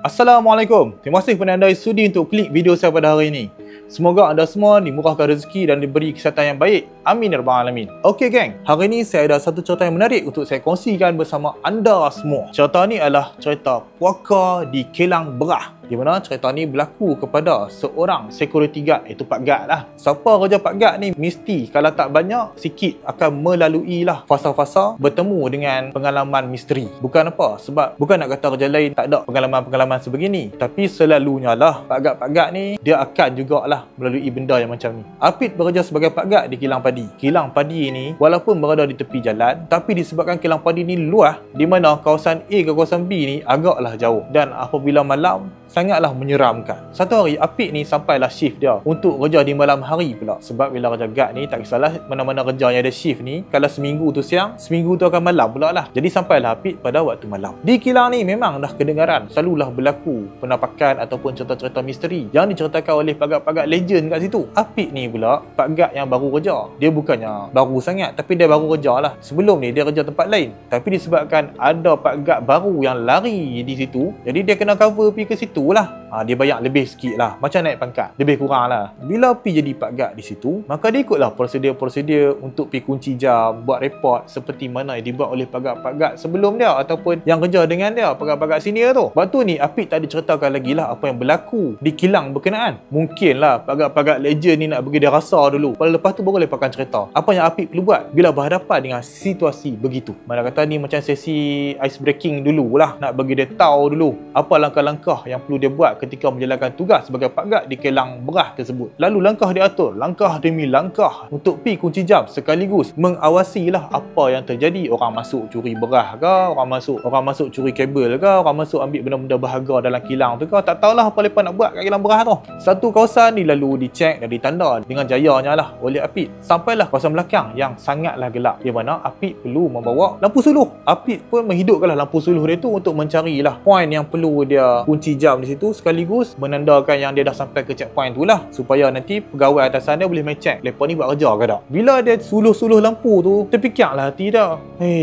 Assalamualaikum. Terima kasih kepada anda yang sudi untuk klik video saya pada hari ini. Semoga anda semua dimurahkan rezeki dan diberi kesihatan yang baik. Amin ya rabbal alamin. Okey geng, hari ini saya ada satu cerita yang menarik untuk saya kongsikan bersama anda semua. Cerita ni adalah cerita puaka di Kelang Berah, di mana cerita ni berlaku kepada seorang security guard, iaitu Pak Guard lah. Siapa kerja Pak Guard ni mesti kalau tak banyak sikit akan melalui lah fasa-fasa bertemu dengan pengalaman misteri. Bukan apa, sebab bukan nak kata kerja lain tak ada pengalaman-pengalaman sebegini, tapi selalunya lah Pak Guard ni dia akan jugalah melalui benda yang macam ni. Apit bekerja sebagai Pak Guard di Kilang Padi. Kilang Padi ni walaupun berada di tepi jalan, tapi disebabkan Kilang Padi ni luas, di mana kawasan A ke kawasan B ni agaklah jauh, dan apabila malam sangatlah menyeramkan. Satu hari Apit ni sampailah shift dia untuk kerja di malam hari pula. Sebab bila kerja guard ni tak kisahlah mana-mana kerja yang ada shift ni, kalau seminggu tu siang, seminggu tu akan malam pula lah. Jadi sampailah Apit pada waktu malam. Di kilang ni memang dah kedengaran selalulah berlaku penampakan ataupun cerita-cerita misteri yang diceritakan oleh pagat-pagat legend kat situ. Apit ni pula Pak Guard yang baru kerja. Dia bukannya baru sangat, tapi dia baru kerja lah. Sebelum ni dia kerja tempat lain, tapi disebabkan ada Pak Guard baru yang lari di situ, jadi dia kena cover pergi ke situ lah. Dia bayar lebih sikit lah, macam naik pangkat, lebih kurang lah. Bila pergi jadi Pak Guard di situ, maka dia ikutlah prosedur-prosedur untuk pergi kunci jam, buat report seperti mana yang dibuat oleh Pak Guard sebelum dia ataupun yang kerja dengan dia, pagat-pagat senior tu. Lepas tu ni Apit tak diceritakan lagi lah apa yang berlaku di kilang berkenaan. Mungkin lah pagat-pagat legend ni nak bagi dia rasa dulu, lepas tu baru lepaskan cerita apa yang Apit perlu buat bila berhadapan dengan situasi begitu. Mana kata ni macam sesi ice breaking dulu lah, nak bagi dia tahu dulu apa langkah-langkah yang perlu dia buat ketika menjalankan tugas sebagai Pak Guard di Kelang Berah tersebut. Lalu langkah diatur, langkah demi langkah untuk pi kunci jam, sekaligus mengawasilah apa yang terjadi. Orang masuk curi berah ke, orang masuk curi kabel ke, orang masuk ambil benda-benda berharga dalam kilang tu ke, tak tahulah apa mereka nak buat kat Kelang Berah tu. Satu kawasan ni lalu dicek dan ditanda dengan jayanya lah oleh Apit. Sampailah kawasan belakang yang sangatlah gelap, di mana Apit perlu membawa lampu suluh. Apit pun menghidupkanlah lampu suluh dia tu untuk mencarilah poin yang perlu dia kunci jam di situ, sekaligus menandakan yang dia dah sampai ke checkpoint tu lah, supaya nanti pegawai atasan dia boleh main check mereka ni buat kerja ke tak. Bila dia suluh-suluh lampu tu, terfikirlah hati dia,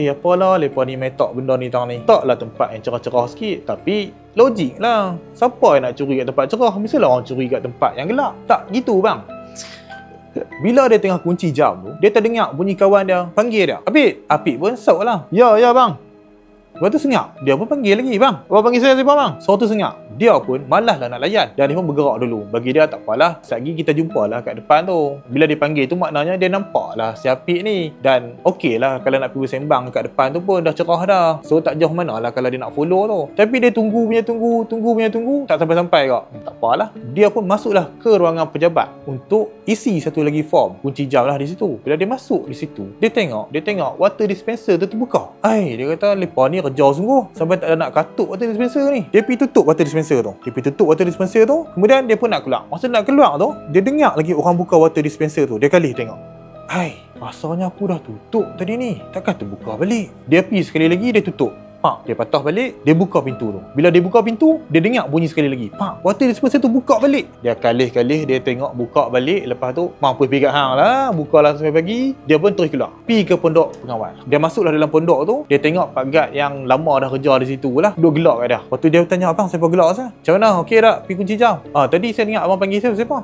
apalah mereka ni main tak benda ni tang ni, taklah tempat yang cerah-cerah sikit. Tapi logik lah, siapa yang nak curi kat tempat cerah? Mestilah orang curi kat tempat yang gelap. Tak gitu bang. Bila dia tengah kunci jam tu, dia terdengar bunyi kawan dia panggil dia, Apit. Apit pun sok lah, ya bang. Lepas tu senyap, dia pun panggil lagi, bang. Abang panggil saya siapa bang? Suara tu senyap. Dia pun malaslah nak layan, dan dia pun bergerak dulu. Bagi dia tak apalah, sekejap lagi kita jumpalah kat depan tu. Bila dia panggil tu maknanya dia nampaklah si Apit ni, dan okey lah kalau nak pergi sembang kat depan tu pun dah cerah dah. So tak jauh mana lah kalau dia nak follow tu. Tapi dia tunggu, tak sampai-sampai kak. Tak apalah, dia pun masuklah ke ruangan pejabat untuk isi satu lagi form kunci jam lah di situ. Bila dia masuk di situ, dia tengok water dispenser tu terbuka. Dia kata lepas ni kerja sungguh sampai tak ada nak katuk water dispenser ni. Dia pergi tutup water dispenser tu. Kemudian dia pun nak keluar. Masa nak keluar tu, dia dengar lagi orang buka water dispenser tu. Dia kali tengok, rasanya aku dah tutup tadi ni, takkan terbuka balik. Dia pergi sekali lagi, dia tutup. Dia patah balik, dia buka pintu tu. Bila dia buka pintu, dia dengar bunyi sekali lagi. Water dispenser tu buka balik. Dia kalih-kalih, dia tengok buka balik. Lepas tu, mampu pergi kat hang lah. Bukalah sampai pagi. Dia pun terus keluar, pergi ke pondok pengawal. Dia masuklah dalam pondok tu. Dia tengok Pak Guard yang lama dah kerja di situ lah, duduk gelak kat dia. Lepas tu dia tanya, abang siapa gelak saya? Macam mana? Okey tak? Pergi kunci jam. Tadi saya dengar abang panggil saya siapa?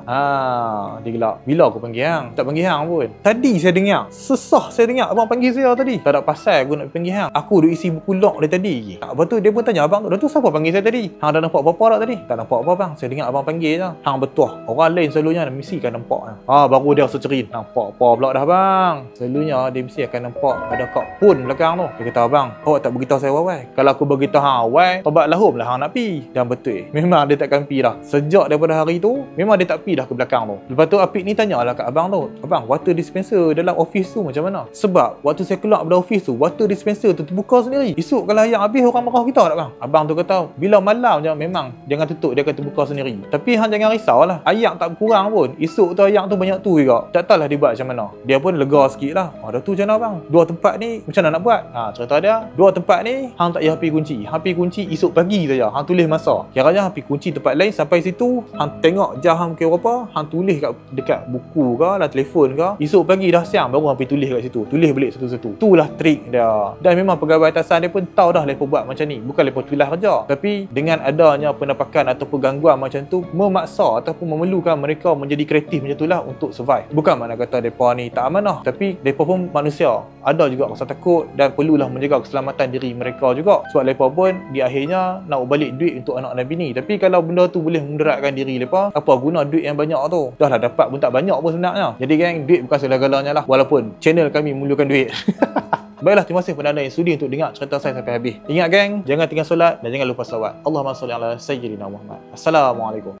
Dia gelak. Bila aku panggil hang? Tak panggil hang pun. Tadi saya dengar, sesah saya dengar abang panggil saya tadi. Tak ada pasal aku nak panggil hang. Aku duk isi buku log dari tadi. Lepas tu dia pun tanya abang tu, dah tu siapa panggil saya tadi? Hang dah nampak apa-apa tak tadi? Tak nampak apa bang, saya dengar abang panggil je. Hang betul, orang lain selalunya mesti akan nampak. Baru dia secerit, nampak apa pula dah bang? Selalunya dia mesti akan nampak ada kak pun belakang tu. Dia kata, abang, awak tak beritahu saya awal. Kalau aku beritahu hang awal, tobat lahum lah hang nak pi. Dan betul, memang dia takkan pi dah. Sejak daripada hari tu, memang dia tak pi dah ke belakang tu. Lepas tu Apit ni tanyalah kat abang tu, abang, water dispenser dalam office tu macam mana? Sebab waktu saya keluar dari office tu, water dispenser tu terbuka sendiri. Esok kalau yang habis orang marah kita tak bang? Abang tu kata, bila malam je memang jangan tutup, dia akan terbuka sendiri. Tapi hang jangan risaulah, ayak tak berkurang pun. Esok tu ayak tu banyak tu juga. Tak tahulah dia buat macam mana. Dia pun lega sikit lah. Dah tu macam mana bang? Dua tempat ni macam mana nak buat? Cerita dia, dua tempat ni hang tak payah pergi kunci. Hang pergi kunci esok pagi saja. Hang tulis masa. Kiranya hang pergi kunci tempat lain, sampai situ hang tengok jam hang kira berapa, hang tulis dekat buku ke lah, telefon ke. Esok pagi dah siang baru hang pergi tulis kat situ. Tulis balik satu-satu. Itulah trik dia. Dan memang pegawai atasan dia pun tahu tahu dah mereka buat macam ni, bukan mereka culah kerja, tapi dengan adanya penampakan ataupun gangguan macam tu memaksa ataupun memerlukan mereka menjadi kreatif macam itulah untuk survive. Bukan makna kata mereka ni tak amanah, tapi mereka pun manusia, ada juga rasa takut dan perlulah menjaga keselamatan diri mereka juga. Sebab mereka pun di akhirnya nak balik duit untuk anak-anak bini. Tapi kalau benda tu boleh memudaratkan diri mereka, apa guna duit yang banyak tu? Dah lah dapat pun tak banyak pun sebenarnya. Jadi geng, duit bukan segala-galanya lah, walaupun channel kami memerlukan duit. Baiklah, terima kasih kepada anda yang sudi untuk dengar cerita saya sampai habis. Ingat geng, jangan tinggal solat dan jangan lupa selawat. Allahumma salli ala sayyidina Muhammad. Assalamualaikum.